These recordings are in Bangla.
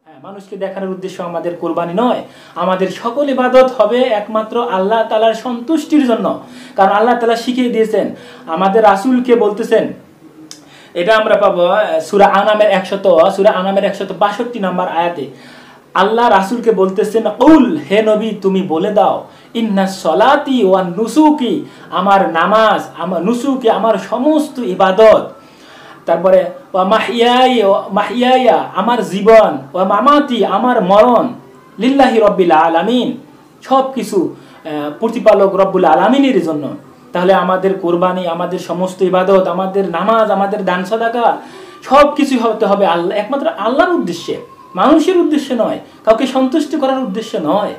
মানুষকে দেখানোর উদ্দেশ্য আমাদের কুরবানি নয়। আমাদের সকল ইবাদত হবে একমাত্র আল্লাহ তাআলার সন্তুষ্টির জন্য। কারণ আল্লাহ তাআলা শিখিয়ে দিয়েছেন, আমাদের রাসূলকে বলতেছেন, এটা আমরা পাবো সূরা আনামের 162 নম্বর আয়াতে। আল্লাহ রাসূলকে বলতেছেন, কুল, হে নবী তুমি বলে দাও, ইন্না সলাতি ওয়া নুসুকি, আমার নামাজ, আমার নুসুকি, আমার সমস্ত ইবাদত, তারপরে ওয়া মাহিয়ায়া, আমার জীবন, ওয়া মামাতি, আমার মরণ, লিল্লাহি রাব্বিল আলামিন, সব কিছু প্রতিপালক রব্বুল আলামিনের জন্য। তাহলে আমাদের কুরবানি, আমাদের সমস্ত ইবাদত, আমাদের নামাজ, আমাদের দান সাদাকা সব কিছু হতে হবে আল্লাহ, একমাত্র আল্লাহর উদ্দেশ্যে, মানুষের উদ্দেশ্যে নয়, কাউকে সন্তুষ্ট করার উদ্দেশ্যে নয়।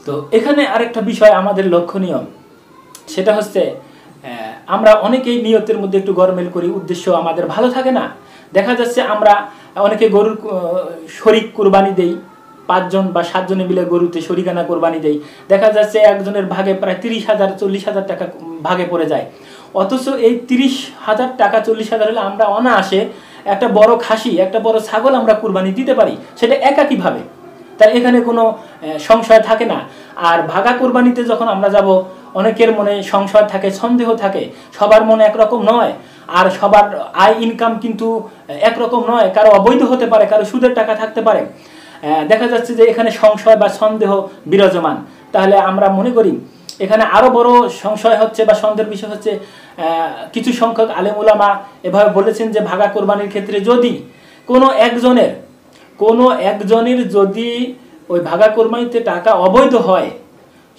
তো এখানে আরেকটা বিষয় আমাদের লক্ষণীয়, সেটা হচ্ছে আমরা অনেকেই নিয়তের মধ্যে একটু গরমিল করি, উদ্দেশ্য আমাদের ভালো থাকে না। দেখা যাচ্ছে আমরা অনেকে গরুর শরীক কুরবানি দেই, 5 জন বা 7 জনে মিলে গরুতে শরিকানা কোরবানি দেই। দেখা যাচ্ছে একজনের ভাগে প্রায় 30,000 40,000 টাকা ভাগে পড়ে যায়। অথচ এই 30,000 টাকা 40,000 হলে আমরা অনায়াসে একটা বড় খাসি, একটা বড় ছাগল আমরা কুরবানি দিতে পারি, সেটা একাকীভাবে। তাই এখানে কোনো সংশয় থাকে না। আর ভাগা কোরবানিতে যখন আমরা যাব, অনেকের মনে সংশয় থাকে, সন্দেহ থাকে, সবার মনে একরকম নয়, আর সবার আয় ইনকাম কিন্তু একরকম নয়, কারো অবৈধ হতে পারে, কারো সুদের টাকা থাকতে পারে। দেখা যাচ্ছে যে এখানে সংশয় বা সন্দেহ বিরাজমান। তাহলে আমরা মনে করি এখানে আরো বড় সংশয় হচ্ছে বা সন্দেহের বিষয় হচ্ছে, কিছু সংখ্যক আলেম উলামা এভাবে বলেছেন যে ভাগা কোরবানির ক্ষেত্রে যদি কোনো একজনের যদি ওই ভাগা কোরবানিতে টাকা অবৈধ হয়,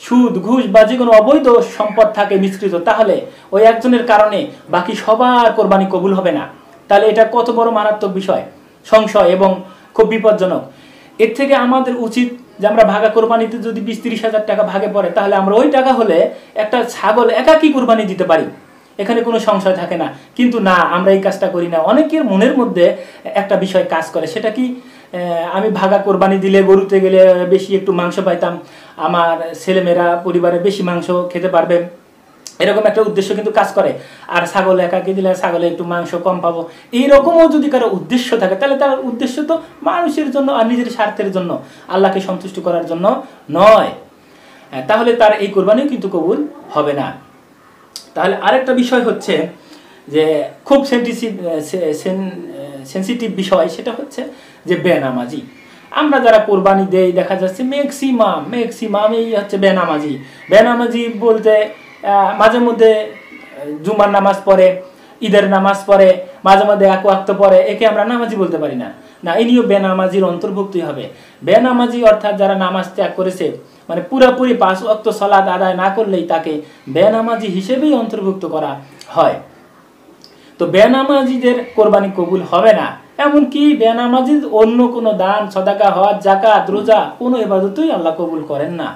সুদ ঘুষ বা যে কোনো অবৈধ সম্পদ থাকে মিশ্রিত, তাহলে ওই একজনের কারণে বাকি সবার কোরবানি কবুল হবে না। তাহলে এটা কত বড় মারাত্মক বিষয়, সংশয় এবং খুব বিপজ্জনক। এর থেকে আমাদের উচিত যে আমরা ভাগা কোরবানিতে যদি 20-30 হাজার টাকা ভাগে পড়ে, তাহলে আমরা ওই টাকা হলে একটা ছাগল একাকী কোরবানি দিতে পারি, এখানে কোনো সংশয় থাকে না। কিন্তু না, আমরা এই কাজটা করি না। অনেকের মনের মধ্যে একটা বিষয় কাজ করে, সেটা কি, আমি ভাগা কোরবানি দিলে গরুতে গেলে বেশি একটু মাংস পাইতাম, আমার ছেলেমেয়েরা পরিবারে বেশি মাংস খেতে পারবে, এরকম একটা উদ্দেশ্য কিন্তু কাজ করে। আর ছাগল একাকে দিলে ছাগলে একটু মাংস কম পাবো, এইরকমও যদি কারো উদ্দেশ্য থাকে, তাহলে তার উদ্দেশ্য তো মানুষের জন্য আর নিজের স্বার্থের জন্য, আল্লাহকে সন্তুষ্ট করার জন্য নয়। তাহলে তার এই কোরবানিও কিন্তু কবুল হবে না। তাহলে আরেকটা বিষয় হচ্ছে যে খুব সেনসিটিভ বিষয়, সেটা হচ্ছে যে বেনামাজি। আমরা যারা কোরবানি দেই, দেখা যাচ্ছে ম্যাক্সিমাম এই হচ্ছে বেনামাজি বলতে মাঝে মধ্যে জুমার নামাজ পড়ে, ঈদের নামাজ পড়ে, মাঝে মধ্যে এক ওয়াক্ত পড়ে, একে আমরা নামাজি বলতে পারি না। না, ইনিও বেনামাজির অন্তর্ভুক্তই হবে। বেনামাজি অর্থাৎ যারা নামাজ ত্যাগ করেছে, মানে পুরোপুরি 5 ওয়াক্ত সালাত আদায় না করলেই তাকে বেনামাজি হিসেবেই অন্তর্ভুক্ত করা হয়। তো বেনামাজিদের কোরবানি কবুল হবে না। এমনকি বেনামাজির অন্য কোনো দান সাদাকা, হজ, যাকাত, রোজা কোনো ইবাদতই আল্লাহ কবুল করেন না।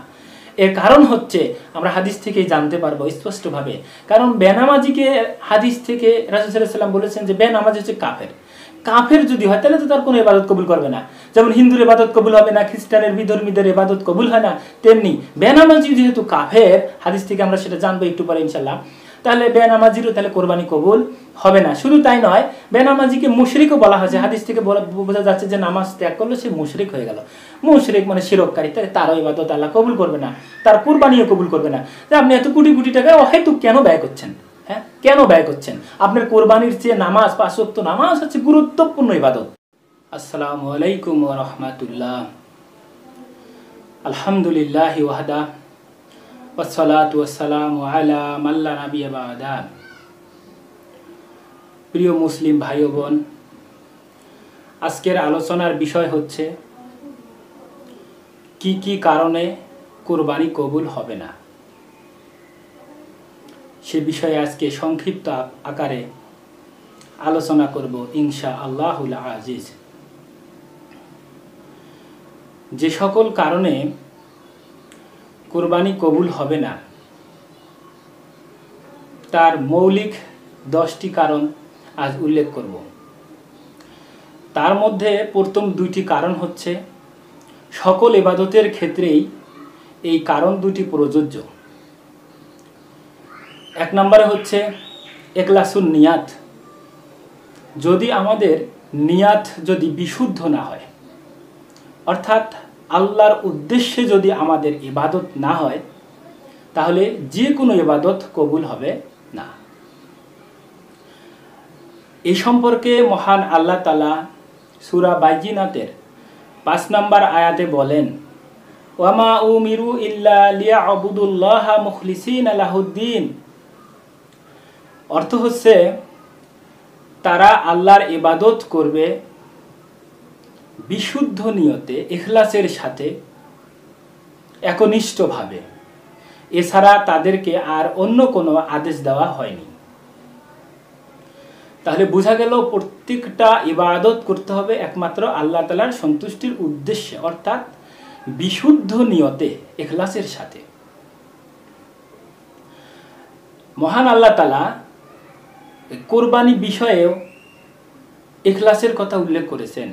এর কারণ হচ্ছে আমরা হাদিস থেকেই জানতে পারবো স্পষ্টভাবে। কারণ বেনামাজিকে হাদিস থেকে রাসূল সাল্লাল্লাহু আলাইহি ওয়াসাল্লাম বলেছেন যে বেনামাজি হচ্ছে কাফের যদি হয় তাহলে তো তার কোনো ইবাদত কবুল করবে না। যেমন হিন্দুর ইবাদত কবুল হবে না, খ্রিস্টানের বিধর্মীদের ইবাদত কবুল হয় না, তেমনি বেনামাজি যেহেতু কাফের, হাদিস থেকে আমরা সেটা জানবো একটু পরে ইনশাআল্লাহ, তাহলে বেনামাজিরও তাহলে কোরবানি কবুল হবে না। শুধু তাই নয়, বেনামাজিকে মুশরিকও বলা হয়েছে। হাদিস থেকে বোঝা যাচ্ছে যে নামাজ ত্যাগ করলে সে মুশরিক হয়ে গেল। মুশরিক মানে শিরককারী, তাহলে তারও ইবাদত আল্লাহ কবুল করবে না, তার কোরবানিও কবুল করবে না। যে আপনি এত কোটি কোটি টাকা অহেতুক কেন ব্যয় করছেন? কেন ব্যয় করছেন? আপনার কোরবানির চেয়ে নামাজ, 5 ওয়াক্ত নামাজ হচ্ছে গুরুত্বপূর্ণ ইবাদত। আসসালামু আলাইকুম ওয়া রাহমাতুল্লাহ। আলহামদুলিল্লাহি ওয়াহদা ওয়াসসালাতু ওয়াসসালামু আলা মান লা নাবিয়্যা বা'দা। প্রিয় মুসলিম ভাই ও বোন, আজকের আলোচনার বিষয় হচ্ছে কি কি কারণে কোরবানি কবুল হবে না। সে বিষয়ে আজকে সংক্ষিপ্ত আকারে আলোচনা করব ইনশাআল্লাহুল আজিজ। যে সকল কারণে কোরবানি কবুল হবে না, তার মৌলিক 10টি কারণ আজ উল্লেখ করব। তার মধ্যে প্রথম 2টি কারণ হচ্ছে সকল ইবাদতের ক্ষেত্রেই এই কারণ 2টি প্রযোজ্য। 1 নম্বরে হচ্ছে ইখলাসুন নিয়াত। যদি আমাদের নিয়াত যদি বিশুদ্ধ না হয়, অর্থাৎ আল্লাহর উদ্দেশ্যে যদি আমাদের ইবাদত না হয় তাহলে যে কোনো ইবাদত কবুল হবে না। এই সম্পর্কে মহান আল্লাহ তাআলা সূরা বাইজিনাতের 5 নম্বর আয়াতে বলেন, ওয়ামা উমিরু ইল্লা লিয়াবুদুল্লাহা মুখলিসিনা লাহুদ্দিন। অর্থ হচ্ছে তারা আল্লাহর ইবাদত করবে বিশুদ্ধ নিয়তে, ইখলাসের সাথে, একনিষ্ঠভাবে। এছাড়া তাদেরকে আর অন্য কোনো আদেশ দেওয়া হয়নি। তাহলে বোঝা গেল প্রত্যেকটা ইবাদত করতে হবে একমাত্র আল্লাহ তাআলার সন্তুষ্টির উদ্দেশ্যে, অর্থাৎ বিশুদ্ধ নিয়তে, ইখলাসের সাথে। মহান আল্লাহ তাআলা কোরবানি বিষয়েও ইখলাসের কথা উল্লেখ করেছেন।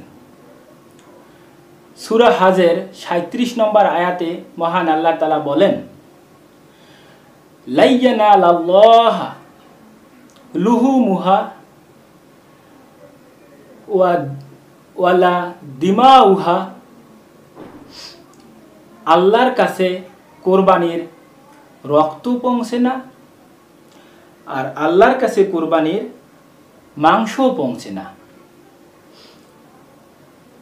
সূরা হাজের 37 নম্বর আয়াতে মহান আল্লাহ তাআলা বলেন, লা ইয়ানালাল্লাহা লুহুমুহা ওয়ালা দিমাউহা। আল্লাহর কাছে কোরবানির রক্ত পৌঁছে না, আর আল্লাহর কাছে কোরবানির মাংসও পৌঁছে না।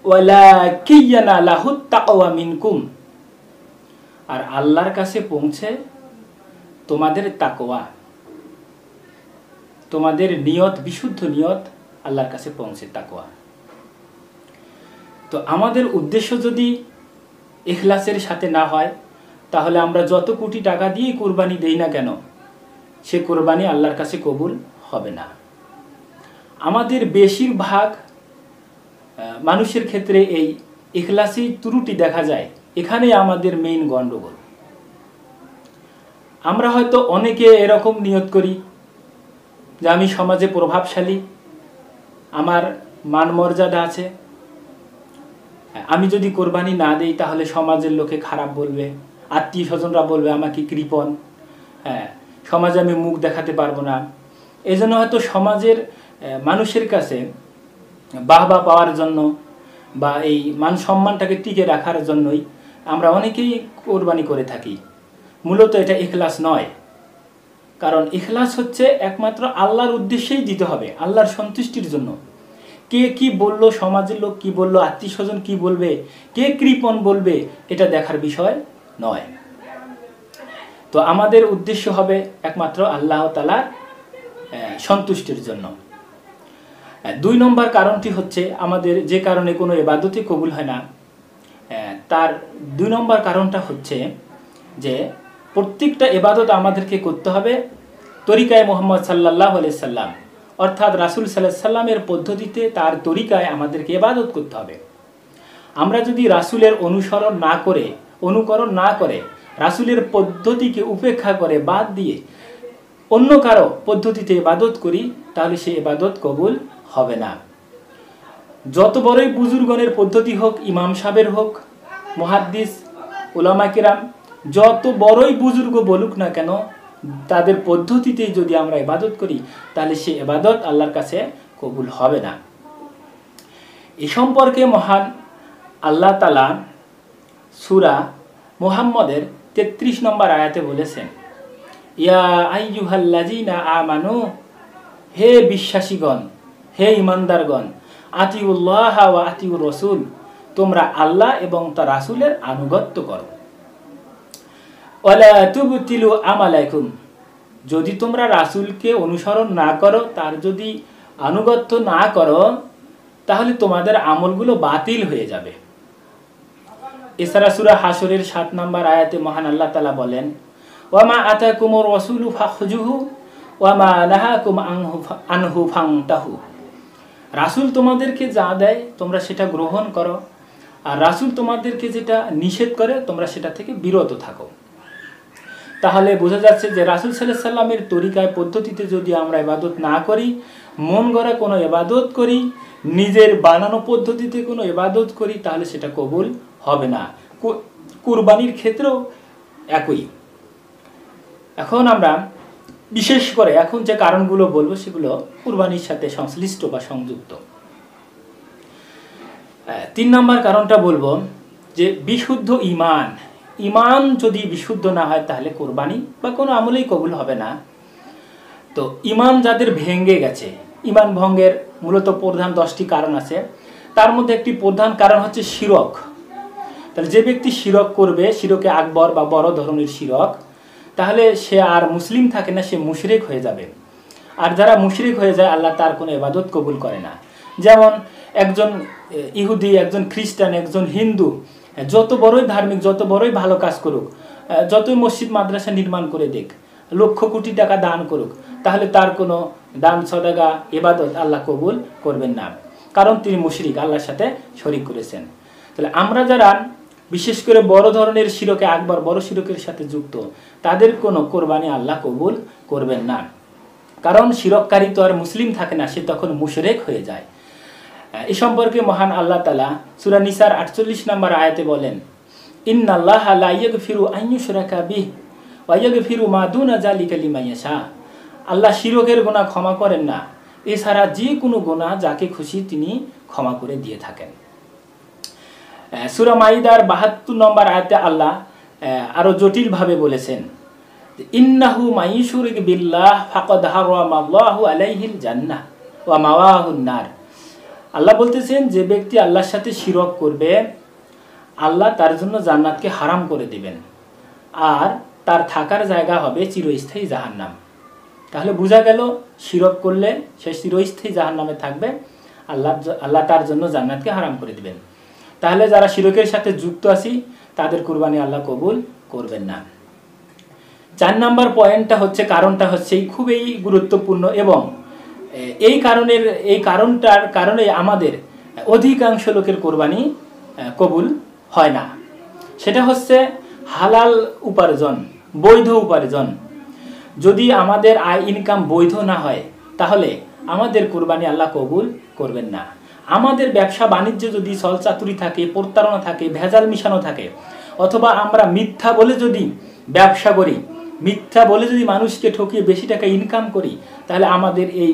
ওয়ালাকিন ইয়ানালাহুত তাকওয়া মিনকুম। আর আল্লাহর কাছে পৌঁছে তোমাদের তাকওয়া, তোমাদের নিয়ত, বিশুদ্ধ নিয়ত আল্লাহর কাছে পৌঁছে, তাকওয়া। তো আমাদের উদ্দেশ্য যদি ইখলাসের সাথে না হয় তাহলে আমরা যত কোটি টাকা দিয়ে কোরবানি দেই না কেন সে কোরবানি আল্লাহর কাছে কবুল হবে না। আমাদের বেশিরভাগ মানুষের ক্ষেত্রে এই ইখলাসি ত্রুটি দেখা যায়। এখানেই আমাদের মেইন গন্ডগোল। আমরা হয়তো অনেকে এরকম নিয়ত করি যে আমি সমাজে প্রভাবশালী, আমার মান মর্যাদা আছে, আমি যদি কোরবানি না দেই তাহলে সমাজের লোকে খারাপ বলবে, আত্মীয় স্বজনরা বলবে আমাকে কৃপণ, সমাজে আমি মুখ দেখাতে পারবো না। এই জন্য হয়তো সমাজের মানুষের কাছে বাহবা পাওয়ার জন্য বা এই মান সম্মানটাকে টিকে রাখার জন্যই আমরা অনেকেই কোরবানি করে থাকি। মূলত এটা ইখলাস নয়, কারণ ইখলাস হচ্ছে একমাত্র আল্লাহর উদ্দেশ্যেই দিতে হবে, আল্লাহর সন্তুষ্টির জন্য। কে কি বলল, সমাজের লোক কি বলল, আত্মীয় স্বজন কি বলবে, কে কৃপণ বলবে, এটা দেখার বিষয় নয়। তো আমাদের উদ্দেশ্য হবে একমাত্র আল্লাহ তাআলার সন্তুষ্টির জন্য। 2 নম্বর কারণটি হচ্ছে আমাদের যে কারণে কোনো ইবাদতই কবুল হয় না, তার 2 নম্বর কারণটা হচ্ছে যে প্রত্যেকটা ইবাদত আমাদেরকে করতে হবে তরিকায় মুহাম্মদ সাল্লাল্লাহু আলাইহি সাল্লাম, অর্থাৎ রাসূল সাল্লাল্লাহু আলাইহি সাল্লামের পদ্ধতিতে, তার তরিকায় আমাদেরকে ইবাদত করতে হবে। আমরা যদি রাসূলের অনুকরণ না করে রাসূলের পদ্ধতিকে উপেক্ষা করে বাদ দিয়ে অন্য কারো পদ্ধতিতে ইবাদত করি তাহলে সেই ইবাদত কবুল হবে না। যত বড়ই বুজুর্গণের পদ্ধতি হোক, ইমাম সাহেবের হোক, মুহাদ্দিস, উলামা কিরাম, যত বড়ই বুজুর্গ বলুক না কেন, তাদের পদ্ধতিতে যদি আমরা ইবাদত করি তাহলে সেই ইবাদত আল্লাহর কাছে কবুল হবে না। এই সম্পর্কে মহান আল্লাহ তাআলা সূরা মুহাম্মদের 33 নম্বর আয়াতে বলেছেন, ইয়া আইয়ুহাল্লাযীনা আমানু, হে বিশ্বাসীগণ, হে ঈমানদারগণ, আতিউল্লাহ ওয়া আতিউর রাসূল, তোমরা আল্লাহ এবং তার রাসূলের আনুগত্য করো। ওয়ালা তুবতিলু আমালাকুম, যদি তোমরা রাসূলকে অনুসরণ না করো, তার যদি আনুগত্য না করো, তাহলে তোমাদের আমলগুলো বাতিল হয়ে যাবে। এছাড়া সূরা হাশরের 7 নম্বর আয়াতে মহান আল্লাহ তাআলা বলেন, ওয়ামা আতাকুমুর রাসূলু ফাখুযুহু ওয়ামা নাহাকুম আনহু ফান্তাহু। রাসূল তোমাদেরকে যা দেয় তোমরা সেটা গ্রহণ করো, আর রাসূল তোমাদেরকে যেটা নিষেধ করে তোমরা সেটা থেকে বিরত থাকো। তাহলে বোঝা যাচ্ছে যে রাসূল সাল্লাল্লাহু আলাইহি সাল্লামের তরিকায়, পদ্ধতিতে যদি আমরা ইবাদত না করি, মন গড়া কোনো ইবাদত করি, নিজের বানানো পদ্ধতিতে কোনো ইবাদত করি, তাহলে সেটা কবুল হবে না। কুরবানির ক্ষেত্রেও একই। এখন আমরা বিশেষ করে এখন যে কারণগুলো বলবো সেগুলো কুরবানির সাথে সংশ্লিষ্ট বা সংযুক্ত। 3 নম্বর কারণটা বলবো যে বিশুদ্ধ ইমান যদি বিশুদ্ধ না হয় তাহলে কোরবানি বা কোনো আমলেই কবুল হবে না। তো ইমান যাদের ভেঙে গেছে, ইমান ভঙ্গের মূলত প্রধান 10টি কারণ আছে, তার মধ্যে একটি প্রধান কারণ হচ্ছে শিরক। তাহলে যে ব্যক্তি শিরক করবে, শিরকে আকবর বা বড় ধরনের শিরক, তাহলে সে আর মুসলিম থাকে না, সে মুশরিক হয়ে যাবে। আর যারা মুশরিক হয়ে যায় আল্লাহ তার কোনো ইবাদত কবুল করে না। যেমন একজন ইহুদি, একজন খ্রিস্টান, একজন হিন্দু যত বড়ই ধার্মিক, যত বড়ই ভালো কাজ করুক, যতই মসজিদ মাদ্রাসা নির্মাণ করে দেখ, লক্ষ কোটি টাকা দান করুক, তাহলে তার কোনো দান সদাগা ইবাদত আল্লাহ কবুল করবেন না, কারণ তিনি মুশরিক, আল্লাহর সাথে শরীক করেছেন। তাহলে আমরা যারা বিশেষ করে বড় ধরনের শিরকে আকবর, বড় শিরকের সাথে যুক্ত, তাদের কোনো কোরবানি আল্লাহ কবুল করবেন না, কারণ শিরককারী তো আর মুসলিম থাকে না, সে তখন মুশরিক হয়ে যায়। এ সম্পর্কে মহান আল্লাহ তাআলা সূরা নিসার 48 নম্বর আয়াতে বলেন, ইন্নাল্লাহা লা ইয়াগফিরু আন ইউশরাকা বিহি ওয়া ইয়াগফিরু মা দুনা যালিকা লিমান ইয়াশা। আল্লাহ শিরকের গুনাহ ক্ষমা করেন না, এছাড়া যে কোনো গুনাহ যাকে খুশি তিনি ক্ষমা করে দিয়ে থাকেন। সূরা মাইদার 72 নম্বর আয়াতে আল্লাহ আরো জটিলভাবে বলেছেন, ইন্নাহু মাইশুরিক বিল্লাহ ফাকাদ হারামাল্লাহু আলাইহিল জান্নাহ ওয়া মাওয়াহুন নার। আল্লাহ বলতেছেন যে ব্যক্তি আল্লাহর সাথে শিরক করবে, আল্লাহ তার জন্য জান্নাতকে হারাম করে দিবেন, আর তার থাকার জায়গা হবে চিরস্থায়ী জাহান্নাম। তাহলে বোঝা গেল শিরক করলে সে চিরস্থায়ী জাহান্নামে থাকবে, আল্লাহ তার জন্য জান্নাতকে হারাম করে দিবেন। তাহলে যারা শিরকের সাথে যুক্ত আছি তাদের কুরবানি আল্লাহ কবুল করবেন না। 4 নম্বর পয়েন্টটা হচ্ছে, কারণটা হচ্ছে খুবই গুরুত্বপূর্ণ, এবং এই কারণটার কারণে আমাদের অধিকাংশ লোকের কোরবানি কবুল হয় না। সেটা হচ্ছে হালাল উপার্জন, বৈধ উপার্জন। যদি আমাদের আয় ইনকাম বৈধ না হয় তাহলে আমাদের কোরবানি আল্লাহ কবুল করবেন না। আমাদের ব্যবসা বাণিজ্য যদি ছলচাতুরি থাকে, প্রতারণা থাকে, ভেজাল মিশানো থাকে, অথবা আমরা মিথ্যা বলে যদি ব্যবসা করি, মিথ্যা বলে যদি মানুষকে ঠকিয়ে বেশি টাকা ইনকাম করি, তাহলে আমাদের এই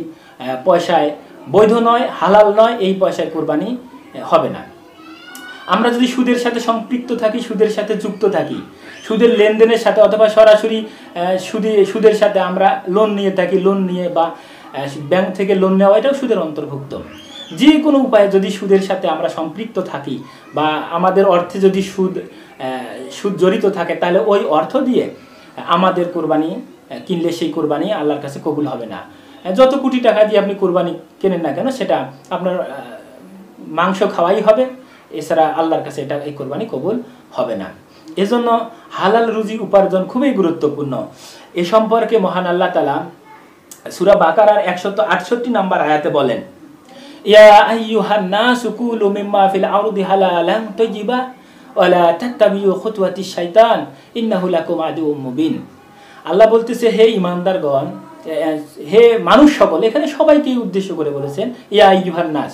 পয়সায় বৈধ নয়, হালাল নয়, এই পয়সায় কোরবানি হবে না। আমরা যদি সুদের সাথে সম্পৃক্ত থাকি, সুদের সাথে যুক্ত থাকি, সুদের লেনদেনের সাথে অথবা সরাসরি সুদের সাথে আমরা লোন নিয়ে থাকি, লোন নিয়ে বা ব্যাংক থেকে লোন নেওয়া, এটাও সুদের অন্তর্ভুক্ত। যে কোনো উপায়ে যদি সুদের সাথে আমরা সম্পৃক্ত থাকি বা আমাদের অর্থে যদি সুদ জড়িত থাকে, তাহলে ওই অর্থ দিয়ে আমাদের কোরবানি কিনলে সেই কোরবানি আল্লাহর কাছে কবুল হবে না। যত কোটি টাকা দিয়ে আপনি কোরবানি কেনেন না কেন, সেটা আপনার মাংস খাওয়াই হবে, এছাড়া আল্লাহর কাছে এই কোরবানি কবুল হবে না। এজন্য হালাল রুজি উপার্জন খুবই গুরুত্বপূর্ণ। এ সম্পর্কে মহান আল্লাহ তাআলা সূরা বাকারার 168 নম্বর আয়াতে বলেন, ইয়া আইয়ুহান নাসু কুলু মিম্মা ফিল আরদি হালালান তাইয়্যিবা ওয়া লা তাত্তাবিউ খুতুওয়াতিশ শাইতান ইন্নাহু লাকুম আদুউম মুবিন। আল্লাহ বলতেছে, হে ঈমানদারগণ, হে মানুষ সকল, এখানে সবাইকে উদ্দেশ্য করে বলেছেন, ইয়া আইয়ুহান নাস,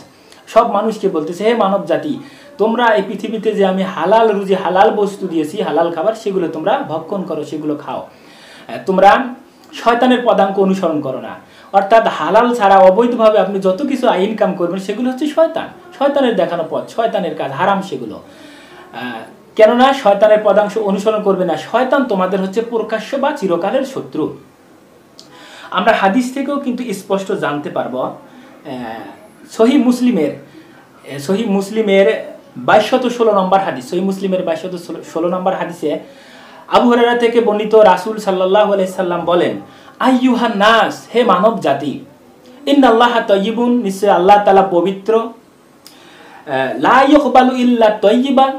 সব মানুষকে বলতেছে, হে মানব জাতি, তোমরা এই পৃথিবীতে যে আমি হালাল রুজি, হালাল বস্তু দিয়েছি, হালাল খাবার, সেগুলো তোমরা ভক্ষণ করো, সেগুলো খাও। তোমরা শয়তানের পদাঙ্ক অনুসরণ করো না। অর্থাৎ হালাল ছাড়া অবৈধভাবে আপনি যত কিছু ইনকাম করবেন সেগুলো হচ্ছে শয়তানের দেখানো পথ, শয়তানের কাজ, হারাম সেগুলো। কেননা শয়তানের পদাংশ অনুসরণ করবে না, শয়তান তোমাদের হচ্ছে প্রকাশ্য বা চিরকালের শত্রু। আমরা হাদিস থেকেও কিন্তু স্পষ্ট জানতে পারবো। সহিহ মুসলিমের 2216 নম্বর হাদিস, সহিহ মুসলিমের 2216 নম্বর হাদিসে আবু হুরায়রা থেকে বর্ণিত, রাসূল সাল্লাল্লাহু আলাইহি সাল্লাম বলেন, আইয়ুহান নাস, হে মানব জাতি, ইন্নাল্লাহা তাইয়্যিবুন, নিশ্চয় আল্লাহ তাআলা পবিত্র, লা ইয়াকবালু ইল্লা তাইয়্যিবান,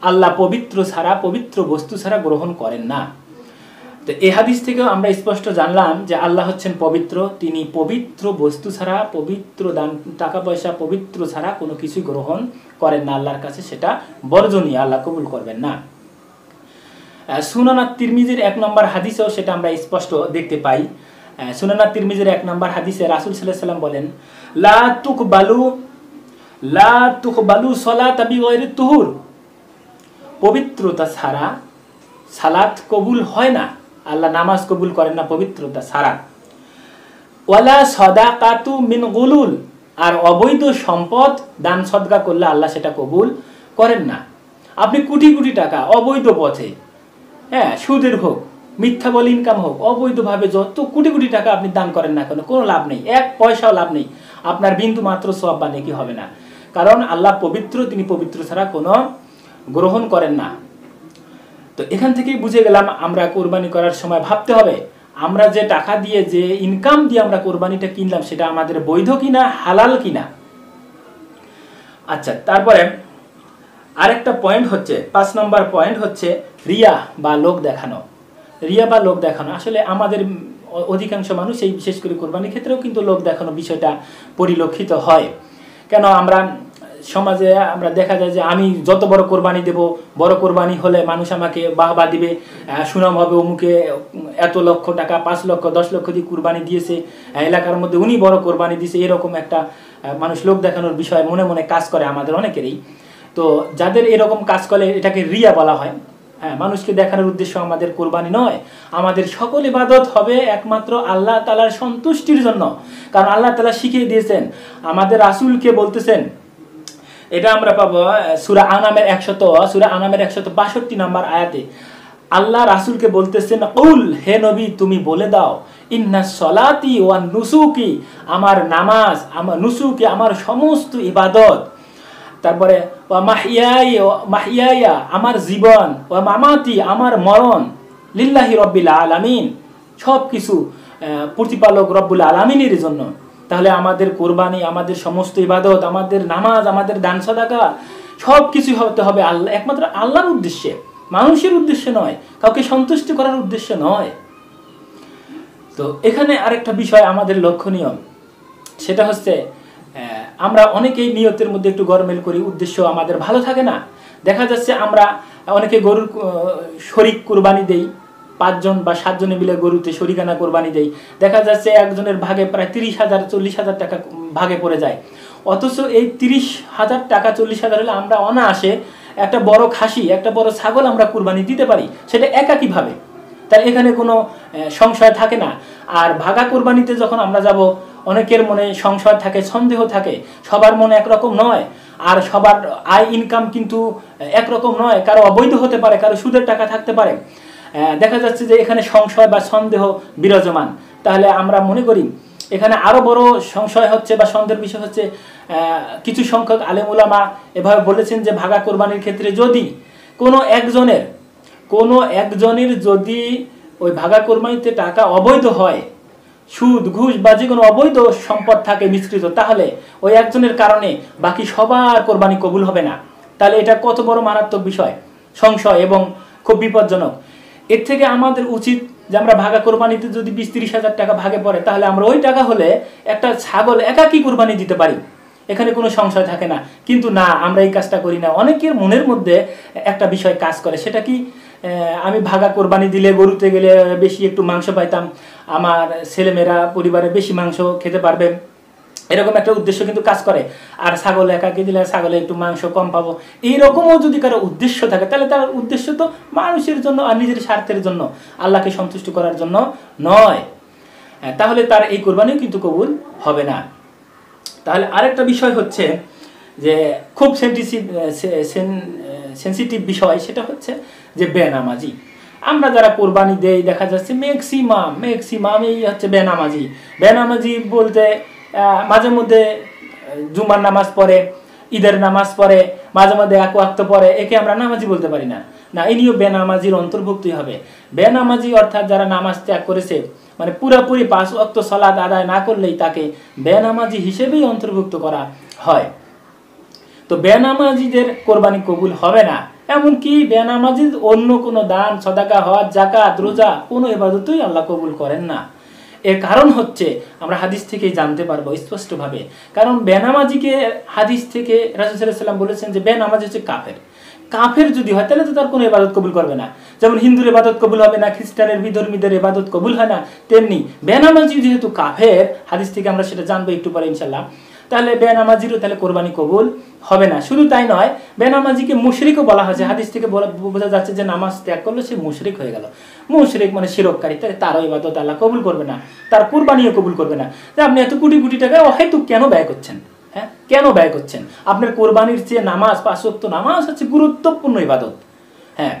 আল্লাহ পবিত্র ছাড়া, পবিত্র বস্তু ছাড়া গ্রহণ করেন না। তো এই হাদিস থেকেও আমরা স্পষ্ট জানলাম যে আল্লাহ হচ্ছেন পবিত্র, তিনি পবিত্র বস্তু ছাড়া, পবিত্র দান, টাকা পয়সা পবিত্র ছাড়া কোনো কিছু গ্রহণ করেন না। আল্লাহর কাছে সেটা বর্জনীয়, আল্লাহ কবুল করবেন না। সুনান তিরমিজির 1 নম্বর হাদিসেও সেটা আমরা স্পষ্ট দেখতে পাই। সুনান তিরমিজির 1 নম্বর হাদিসে রাসূল সাল্লাল্লাহু আলাইহি ওয়াসাল্লাম বলেন, লা তুকবালু সালাত বিগাইরি তুহুর, পবিত্রতা ছাড়া সালাত কবুল হয় না, আল্লাহ নামাজ কবুল করেন না পবিত্রতা ছাড়া। ওয়ালা সাদাকাতু মিন গুলুল, আর অবৈধ সম্পদ দান সদকা করলে আল্লাহ সেটা কবুল করেন না। আপনি কোটি কোটি টাকা অবৈধ পথে, হ্যাঁ, সুদের হোক, মিথ্যা বলে ইনকাম হোক, অবৈধভাবে যত কোটি কোটি টাকা আপনি দান করেন না কেন, কোনো লাভ নেই, এক পয়সাও লাভ নেই, আপনার বিন্দু মাত্র সওয়াব বা নেকি হবে না। কারণ আল্লাহ পবিত্র, তিনি পবিত্র ছাড়া কোনো গ্রহণ করেন না। তো এখান থেকেই বুঝে গেলাম আমরা কোরবানি করার সময় ভাবতে হবে আমরা যে টাকা দিয়ে, যে ইনকাম দিয়ে আমরা কোরবানিটা কিনলাম, সেটা আমাদের বৈধ কিনা, হালাল কিনা। আচ্ছা, তারপরে আরেকটা পয়েন্ট হচ্ছে, 5 নম্বর পয়েন্ট হচ্ছে রিয়া বা লোক দেখানো। রিয়া বা লোক দেখানো, আসলে আমাদের অধিকাংশ মানুষ, এই বিশেষ করে কোরবানির ক্ষেত্রেও কিন্তু লোক দেখানো বিষয়টা পরিলক্ষিত হয়। কেন আমরা সমাজে আমরা দেখা যায় যে আমি যত বড় কোরবানি দেব, বড় কোরবানি হলে মানুষ আমাকে বাহবা দিবে, সুনাম হবে, অমুকে এত লক্ষ টাকা, 5 লক্ষ 10 লক্ষ দিয়ে কোরবানি দিয়েছে, এলাকার মধ্যে উনি বড় কোরবানি দিয়েছে, এরকম একটা মানুষ লোক দেখানোর বিষয় মনে মনে কাজ করে আমাদের অনেকেরই। তো যাদের এরকম কাজ করে এটাকে রিয়া বলা হয়। হ্যাঁ, মানুষকে দেখানোর উদ্দেশ্য আমাদের কোরবানি নয়, আমাদের সকল ইবাদত হবে একমাত্র আল্লাহ তাআলার সন্তুষ্টির জন্য। কারণ আল্লাহ তাআলা শিখিয়ে দিয়েছেন, আমাদের রাসূলকে বলতেছেন, এটা আমরা পাবো সূরা আনামের 162 নম্বর আয়াতে। আল্লাহ রাসূলকে বলতেছেন, কুল, হে নবী তুমি বলে দাও, ইন্না সলাতি ওয়া নুসুকি, আমার নামাজ, আমার নুসুকি, আমার সমস্ত ইবাদত, তারপরে ওয়া মাহিয়ায়া, আমার জীবন, ওয়া মামাতি, আমার মরণ, লিল্লাহি রাব্বিল আলামিন, সব কিছু প্রতিপালক রব্বুল আলামিনের জন্য। তাহলে আমাদের কোরবানি, আমাদের সমস্ত ইবাদত, আমাদের নামাজ, আমাদের দান সাদাকা সব কিছু হতে হবে আল্লাহ, একমাত্র আল্লাহর উদ্দেশ্যে, মানুষের উদ্দেশ্যে নয়, কাউকে সন্তুষ্ট করার উদ্দেশ্যে নয়। তো এখানে আরেকটা বিষয় আমাদের লক্ষণীয়, সেটা হচ্ছে আমরা অনেকেই নিয়তের মধ্যে একটু গরমিল করি, উদ্দেশ্য আমাদের ভালো থাকে না। দেখা যাচ্ছে আমরা অনেকে গরুর শরীক কোরবানি দেই, 5 জন বা 7 জনে মিলে গরুতে শরিকানা কোরবানি দেই, দেখা যাচ্ছে একজনের ভাগে প্রায় 30,000 40,000 টাকা ভাগে পড়ে যায়। অথচ এই 30,000 টাকা 40,000 হলে আমরা অনায়াসে একটা বড় খাসি, একটা বড় ছাগল আমরা কোরবানি দিতে পারি, সেটা একাকীভাবে। তাই এখানে কোনো সংশয় থাকে না। আর ভাগা কোরবানিতে যখন আমরা যাব, অনেকের মনে সংশয় থাকে, সন্দেহ থাকে, সবার মনে একরকম নয়, আর সবার আয় ইনকাম কিন্তু একরকম নয়, কারো অবৈধ হতে পারে, কারো সুদের টাকা থাকতে পারে। দেখা যাচ্ছে যে এখানে সংশয় বা সন্দেহ বিরাজমান। তাহলে আমরা মনে করি এখানে আরো বড় সংশয় হচ্ছে বা সন্দেহের বিষয় হচ্ছে, কিছু সংখ্যক আলেম উলামা এভাবে বলেছেন যে ভাগা কোরবানির ক্ষেত্রে যদি কোনো একজনের যদি ওই ভাগা কোরবানিতে টাকা অবৈধ হয়, সুদ ঘুষ বা যে কোনো অবৈধ সম্পদ থাকে মিশ্রিত, তাহলে ওই একজনের কারণে বাকি সবার কোরবানি কবুল হবে না। তাহলে এটা কত বড় মারাত্মক বিষয়, সংশয় এবং খুব বিপজ্জনক। এর থেকে আমাদের উচিত যে আমরা ভাগা কোরবানিতে যদি 20-30 হাজার টাকা ভাগে পড়ে, তাহলে আমরা ওই টাকা হলে একটা ছাগল একাকী কোরবানি দিতে পারি, এখানে কোনো সংশয় থাকে না। কিন্তু না, আমরা এই কাজটা করি না। অনেকের মনের মধ্যে একটা বিষয় কাজ করে, সেটা কি, আমি ভাগা কোরবানি দিলে গরুতে গেলে বেশি একটু মাংস পাইতাম, আমার ছেলেমেয়েরা পরিবারে বেশি মাংস খেতে পারবে, এরকম একটা উদ্দেশ্য কিন্তু কাজ করে। আর ছাগল একাকে দিলে ছাগলে একটু মাংস কম পাবো, এইরকমও যদি কারো উদ্দেশ্য থাকে, তাহলে তার উদ্দেশ্য তো মানুষের জন্য আর নিজের স্বার্থের জন্য, আল্লাহকে সন্তুষ্ট করার জন্য নয়। তাহলে তার এই কোরবানিও কিন্তু কবুল হবে না। তাহলে আরেকটা বিষয় হচ্ছে যে খুব সেনসিটিভ বিষয়, সেটা হচ্ছে যে বেনামাজি। আমরা যারা কোরবানি দেই, দেখা যাচ্ছে ম্যাক্সিমাম এই হচ্ছে বেনামাজি বলতে মাঝে মধ্যে জুমার নামাজ পড়ে, ঈদের নামাজ পড়ে, মাঝে মধ্যে এক ওয়াক্ত পড়ে, একে আমরা নামাজি বলতে পারি না। না, ইনিও বেনামাজির অন্তর্ভুক্তই হবে। বেনামাজি অর্থাৎ যারা নামাজ ত্যাগ করেছে, মানে পুরোপুরি 5 ওয়াক্ত সালাত আদায় না করলেই তাকে বেনামাজি হিসেবেই অন্তর্ভুক্ত করা হয়। তো বেনামাজিদের কোরবানি কবুল হবে না। এমনকি বেনামাজির অন্য কোনো দান, সদাকা, হজ, যাকাত, রোজা কোনো ইবাদতই আল্লাহ কবুল করেন না। এর কারণ হচ্ছে আমরা হাদিস থেকেই জানতে পারবো স্পষ্টভাবে। কারণ বেনামাজিকে হাদিস থেকে রাসূল সাল্লাল্লাহু আলাইহি ওয়াসাল্লাম বলেছেন যে বেনামাজি হচ্ছে কাফের যদি হয় তাহলে তো তার কোনো ইবাদত কবুল করবে না। যেমন হিন্দুর ইবাদত কবুল হবে না, খ্রিস্টানের বিধর্মীদের ইবাদত কবুল হয় না, তেমনি বেনামাজি যেহেতু কাফের, হাদিস থেকে আমরা সেটা জানবো একটু পরে ইনশাআল্লাহ, তাহলে বেনামাজিরও তাহলে কোরবানি কবুল হবে না। শুধু তাই নয়, বেনামাজিকে মুশরিকও বলা হয়েছে। হাদিস থেকে বোঝা যাচ্ছে যে নামাজ ত্যাগ করলে সে মুশরিক হয়ে গেল। মুশরিক মানে শিরককারী, তাহলে তারও ইবাদত আল্লাহ কবুল করবে না, তার কোরবানিও কবুল করবে না। যে আপনি এত কোটি কোটি টাকা অহেতুক কেন ব্যয় করছেন? হ্যাঁ, কেন ব্যয় করছেন? আপনার কোরবানির চেয়ে নামাজ, 5 ওয়াক্ত নামাজ হচ্ছে গুরুত্বপূর্ণ ইবাদত। হ্যাঁ,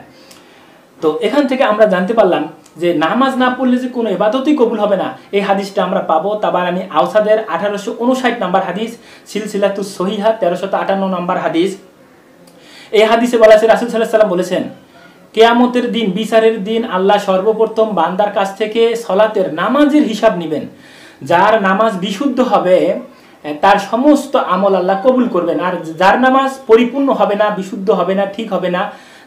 তো এখান থেকে আমরা জানতে পারলাম যে নামাজ না পড়লে যে কোনো ইবাদতই কবুল হবে না, এই হাদিসটা আমরা পাবো তাবারানী আওসাদের 1859 নম্বর হাদিস, সিলসিলাতুস সহিহা 1358 নম্বর হাদিস। এই হাদিসে বলা আছে, রাসূল সাল্লাল্লাহু আলাইহি ওয়াসাল্লাম বলেছেন, কিয়ামতের দিন, বিচারের দিন আল্লাহ সর্বপ্রথম বান্দার কাছ থেকে সলাতের, নামাজের হিসাব নেবেন। যার নামাজ বিশুদ্ধ হবে তার সমস্ত আমল আল্লাহ কবুল করবেন, আর যার নামাজ পরিপূর্ণ হবে না, বিশুদ্ধ হবে না, ঠিক হবে না,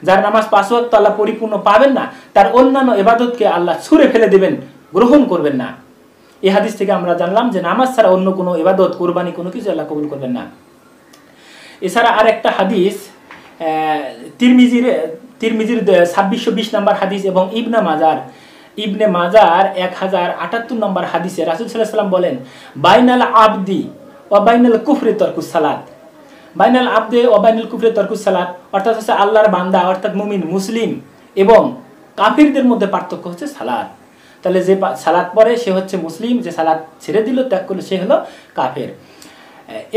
যার নামাজ 5 ওয়াক্ত আল্লাহ পরিপূর্ণ পাবেন না, তার অন্যান্য ইবাদতকে আল্লাহ ছুঁড়ে ফেলে দেবেন, গ্রহণ করবেন না। এই হাদিস থেকে আমরা জানলাম যে নামাজ ছাড়া অন্য কোনো ইবাদত, কুরবানি, কোনো কিছু আল্লাহ কবুল করবেন না। এছাড়া আর একটা হাদিস তিরমিজির 2620 নম্বর হাদিস এবং ইবনে মাজার 1078 নম্বর হাদিসে রাসূল সাল্লাল্লাহু আলাইহি ওয়াসাল্লাম বলেন, বাইনাল আবদি ওয়া বাইনাল কুফরি তারকুস সালাত। বাইনাল আবদে ওয়া বাইনাল কুফরি তারকুস সালাত অর্থাৎ হচ্ছে আল্লাহর বান্দা অর্থাৎ মুমিন, মুসলিম এবং কাফিরদের মধ্যে পার্থক্য হচ্ছে সালাত। তাহলে যে সালাত পড়ে সে হচ্ছে মুসলিম, যে সালাত ছেড়ে দিল, ত্যাগ করলো, সে হলো কাফের।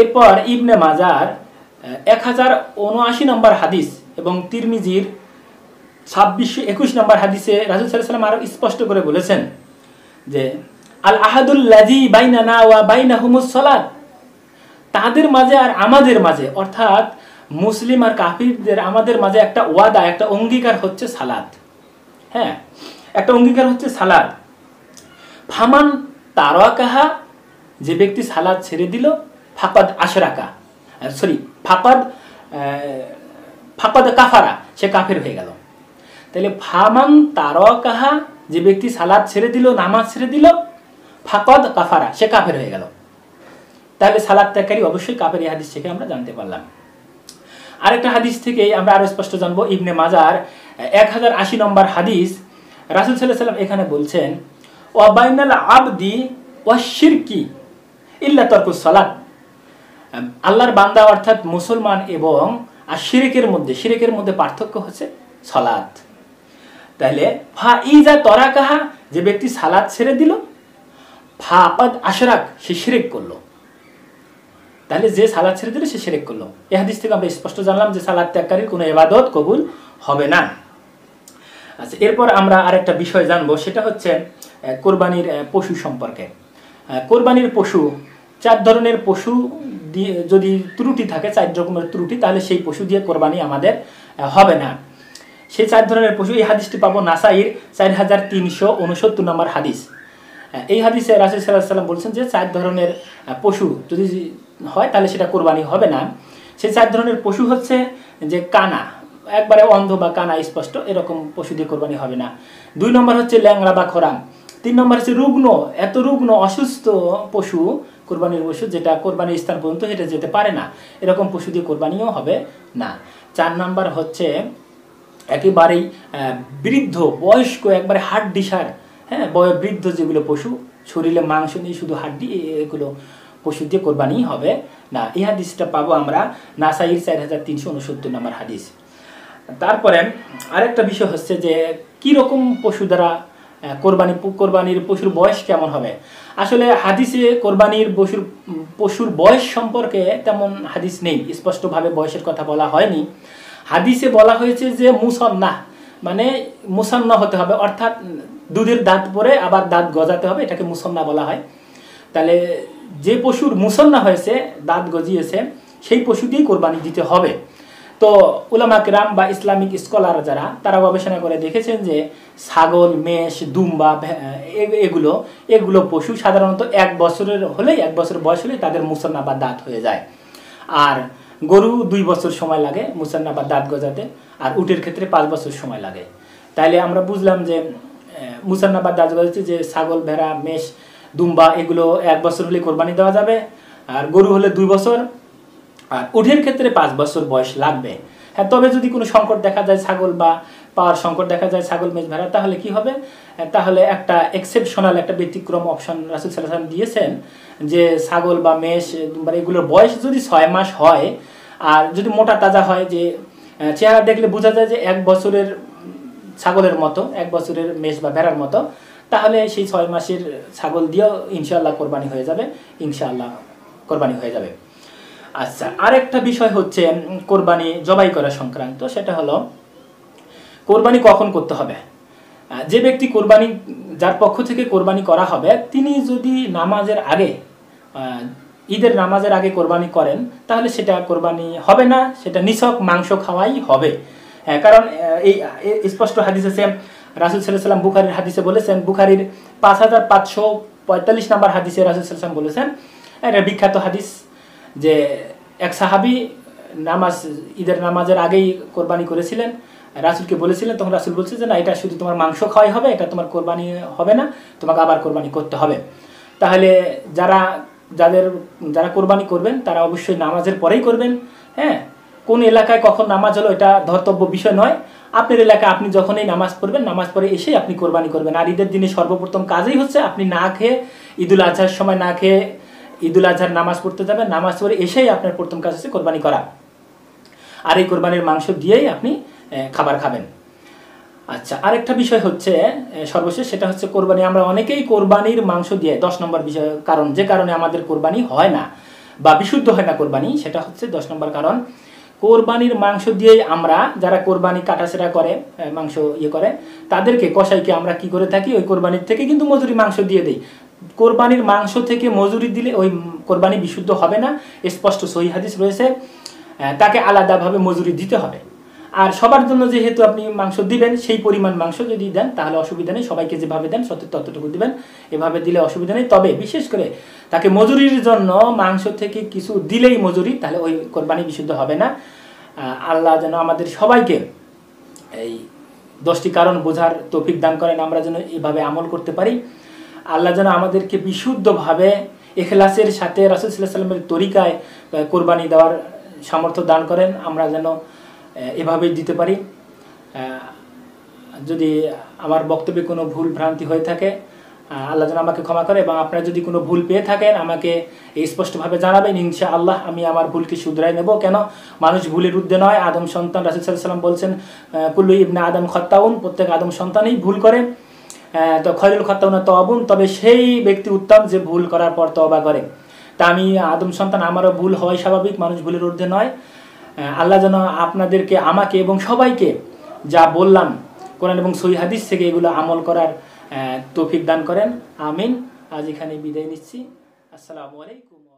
এরপর ইবনে মাজার 1079 নম্বর হাদিস এবং তিরমিজির 2621 নম্বর হাদিসে রাসূল সাল্লাল্লাহু আলাইহি ওয়াসাল্লাম আরো স্পষ্ট করে বলেছেন যে আল আহাদুল লাযী বাইনানা ওয়া বাইনাহুমুস সালাত, তাদের মাঝে আর আমাদের মাঝে অর্থাৎ মুসলিম আর কাফিরদের আমাদের মাঝে একটা ওয়াদা, একটা অঙ্গীকার হচ্ছে সালাত। হ্যাঁ, একটা অঙ্গীকার হচ্ছে সালাত। ফামান তারাকাহা, যে ব্যক্তি সালাত ছেড়ে দিল, ফাকাদ আশরাকা, ফাকাদ কাফারা, সে কাফের হয়ে গেল। তাহলে ফামান তারাকাহা, যে ব্যক্তি সালাত ছেড়ে দিল, নামাজ ছেড়ে দিল, ফাকাদ কাফারা, সে কাফের হয়ে গেল। তাহলে সালাত ত্যাগকারী অবশ্যই কাফের। এই হাদিস থেকে আমরা জানতে পারলাম। আরেকটা হাদিস থেকে আমরা আরো স্পষ্ট জানবো, ইবনে মাজার 1080 নম্বর হাদিস, রাসূল সাল্লাল্লাহু আলাইহি ওয়াসাল্লাম এখানে বলছেন, ওয়া বাইনাল আবদি ওয়া শিরকি ইল্লা তারকুস সালাত, আল্লাহর বান্দা অর্থাৎ মুসলমান এবং আর শিরকের মধ্যে পার্থক্য হচ্ছে সালাত। তাহলে ফাইজা তরাকাহা, যে ব্যক্তি সালাত ছেড়ে দিল, ফাকাদ আশরাক, সে শিরক করলো। তাহলে যে সালাত ছেড়ে দিল সে শিরক করলো। এই হাদিস থেকে আমরা স্পষ্ট জানলাম যে সালাত ত্যাগকারীর কোনো ইবাদত কবুল হবে না। আচ্ছা, এরপর আমরা আরেকটা বিষয় জানবো, সেটা হচ্ছে কোরবানির পশু সম্পর্কে। কোরবানির পশু, 4 ধরনের পশু দিয়ে যদি ত্রুটি থাকে, 4 রকমের ত্রুটি, তাহলে সেই পশু দিয়ে কোরবানি আমাদের হবে না। সেই 4 ধরনের পশু, এই হাদিসটি পাবো নাসাইর 4369 নম্বর হাদিস। এই হাদিসে রাসূল সাল্লাল্লাহু আলাইহি ওয়াসাল্লাম বলছেন যে 4 ধরনের পশু যদি হয় তাহলে সেটা কোরবানি হবে না। সেই 4 ধরনের পশু হচ্ছে যে কানা, একবারে অন্ধ বা কানা স্পষ্ট, এরকম পশু দিয়ে কোরবানি হবে না। 2 নম্বর হচ্ছে ল্যাংড়া বা খোরাম। 3 নম্বর হচ্ছে রুগ্ন, এত রুগ্ন অসুস্থ পশু, কোরবানির পশু যেটা কোরবানির স্থান পর্যন্ত হেঁটে যেতে পারে না, এরকম পশু দিয়ে কোরবানিও হবে না। 4 নম্বর হচ্ছে একেবারেই বৃদ্ধ, বয়স্ক, একবারে হাড্ডিসার, হ্যাঁ, বৃদ্ধ যেগুলো পশু, শরীরে মাংস নেই, শুধু হাড্ডি, এগুলো পশু দিয়ে কোরবানি হবে না। এই হাদিসটা পাবো আমরা নাসাইর 4369 নম্বর হাদিস। তারপরে আরেকটা বিষয় হচ্ছে যে কিরকম পশু দ্বারা কোরবানির পশুর বয়স কেমন হবে। আসলে হাদিসে কোরবানির পশুর বয়স সম্পর্কে তেমন হাদিস নেই, স্পষ্টভাবে বয়সের কথা বলা হয়নি। হাদিসে বলা হয়েছে যে মুসান্নাহ, মানে মুসান্না হতে হবে, অর্থাৎ দুধের দাঁত পরে আবার দাঁত গজাতে হবে, এটাকে মুসান্না বলা হয়। তাহলে যে পশুর মুসান্না হয়েছে, দাঁত গজিয়েছে, সেই পশু দিয়েই কোরবানি দিতে হবে। তো উলামা কিরাম বা ইসলামিক স্কলার যারা, তারা গবেষণা করে দেখেছেন যে ছাগল, মেষ, দুম্বা, এগুলো পশু সাধারণত 1 বছর বয়স হলেই তাদের মুসান্না বা দাঁত হয়ে যায়। আর গরু 2 বছর সময় লাগে মুসান্না বা দাঁত গজাতে, আর উটের ক্ষেত্রে 5 বছর সময় লাগে। তাইলে আমরা বুঝলাম যে মুসান্না বা দাঁত গজাতে যে ছাগল, ভেড়া, মেষ, দুম্বা এগুলো 1 বছর হলে কোরবানি দেওয়া যাবে, আর গরু হলে 2 বছর, আর উটের ক্ষেত্রে 5 বছর বয়স লাগবে। হ্যাঁ, তবে যদি কোনো সংকট দেখা যায়, ছাগল বা পাওয়ার সংকট দেখা যায়, ছাগল, মেষ, ভেড়া, তাহলে কি হবে? তাহলে একটা এক্সেপশনাল, একটা ব্যতিক্রম অপশন রাসূল সাল্লাল্লাহু আলাইহি ওয়াসাল্লাম দিয়েছেন যে ছাগল বা মেষ, দুম্বা এগুলোর বয়স যদি 6 মাস হয়, আর যদি মোটা তাজা হয়, যে চেহারা দেখলে বোঝা যায় যে 1 বছরের ছাগলের মতো, 1 বছরের মেষ বা ভেড়ার মতো, তাহলে সেই 6 মাসের ছাগল দিয়েও ইনশাআল্লাহ কোরবানি হয়ে যাবে, আচ্ছা, আরেকটা বিষয় হচ্ছে কোরবানি জবাই করা সংক্রান্ত, সেটা হলো কোরবানি কখন করতে হবে। যে ব্যক্তি কোরবানি, যার পক্ষ থেকে কোরবানি করা হবে, তিনি যদি নামাজের আগে, ঈদের নামাজের আগে কোরবানি করেন, তাহলে সেটা কোরবানি হবে না, সেটা নিছক মাংস খাওয়াই হবে। কারণ এই স্পষ্ট হাদিস আছে, রাসূল সাল্লাল্লাহু আলাইহি ওয়াসাল্লাম বুখারীর হাদিসে বলেছেন, বুখারীর 5545 নম্বর হাদিসে রাসূল সাল্লাল্লাহু আলাইহি ওয়াসাল্লাম বলেছেন, এটা বিখ্যাত হাদিস, যে এক সাহাবী ঈদের নামাজের আগেই কোরবানি করেছিলেন, রাসূলকে বলেছিলেন, তখন রাসূল বলছে যে না, এটা শুধু তোমার মাংস খাওয়াই হবে, এটা তোমার কোরবানি হবে না, তোমাকে আবার কোরবানি করতে হবে। তাহলে যারা কোরবানি করবেন তারা অবশ্যই নামাজের পরেই করবেন। হ্যাঁ, কোন এলাকায় কখন নামাজ হলো এটা ধর্তব্য বিষয় নয়। আপনার এলাকায় আপনি যখনই নামাজ পড়বেন, নামাজ পড়ে এসেই আপনি কোরবানি করবেন। আর ঈদের দিনে সর্বপ্রথম কাজই হচ্ছে আপনি না খেয়ে, ঈদুল আজহার সময় না খেয়ে ঈদুল আজহার নামাজ পড়তে যাবেন, নামাজ পড়ে এসেই আপনার প্রথম কাজ হচ্ছে কোরবানি করা, আর এই কোরবানির মাংস দিয়েই আপনি খাবার খাবেন। আচ্ছা, আরেকটা বিষয় হচ্ছে সর্বশেষ, সেটা হচ্ছে কোরবানি। আমরা অনেকেই কোরবানির মাংস দিয়ে 10 নম্বর বিষয়, কারণ যে কারণে আমাদের কোরবানি হয় না বা বিশুদ্ধ হয় না কোরবানি, সেটা হচ্ছে 10 নম্বর কারণ, কোরবানির মাংস দিয়েই আমরা, যারা কোরবানি কাটাছেড়া করে, মাংস করে, তাদেরকে কসাইকে আমরা কি করে থাকি, ওই কোরবানির থেকে কিন্তু মজুরি মাংস দিয়ে দেই। কোরবানির মাংস থেকে মজুরি দিলে ওই কোরবানি বিশুদ্ধ হবে না, স্পষ্ট সহিহ হাদিস রয়েছে, তাকে আলাদাভাবে মজুরি দিতে হবে। আর সবার জন্য যেহেতু আপনি মাংস দিবেন, সেই পরিমাণ মাংস যদি দেন তাহলে অসুবিধা নেই, সবাইকে যেভাবে দেন সত্যি ততটুকু দিবেন, এভাবে দিলে অসুবিধা নেই। তবে বিশেষ করে তাকে মজুরির জন্য মাংস থেকে কিছু দিলেই মজুরি, তাহলে ওই কোরবানি বিশুদ্ধ হবে না। আল্লাহ যেন আমাদের সবাইকে এই 10টি কারণ বোঝার তৌফিক দান করেন, আমরা যেন এইভাবে আমল করতে পারি। আল্লাহ যেন আমাদেরকে বিশুদ্ধভাবে ইখলাসের সাথে রাসূল সাল্লাল্লাহু আলাইহি ওয়াসাল্লামের তরিকায় কোরবানি দেওয়ার সামর্থ্য দান করেন, আমরা যেন এভাবেই দিতে পারি। যদি আমার বক্তব্যে কোনো ভুল ভ্রান্তি হয়ে থাকে, আল্লাহ যেন আমাকে ক্ষমা করে, এবং আপনারা যদি কোনো ভুল পেয়ে থাকেন আমাকে স্পষ্টভাবে জানাবেন, ইনশাআল্লাহ আমি আমার ভুলকে শুধরাই নেব। কেন, মানুষ ভুলের ঊর্ধ্বে নয়, আদম সন্তান, রাসূল সাল্লাল্লাহু আলাইহি ওয়াসাল্লাম বলছেন কুল্লু ইবনে আদম খাত্তাউন, প্রত্যেক আদম সন্তানই ভুল করে, তো খয়রুল খাত্তাউনা তাওয়াবুন, তবে সেই ব্যক্তি উত্তম যে ভুল করার পর তওবা করে। তা আমি আদম সন্তান, আমারও ভুল হওয়াই স্বাভাবিক, মানুষ ভুলের ঊর্ধ্বে নয়। আল্লাহ যেন আপনাদেরকে, আমাকে এবং সবাইকে যা বললাম কোরআন এবং সহিহ হাদিস থেকে, এগুলো আমল করার তৌফিক দান করেন। আমিন। আজ এখানে বিদায় নিচ্ছি। আসসালামু আলাইকুম।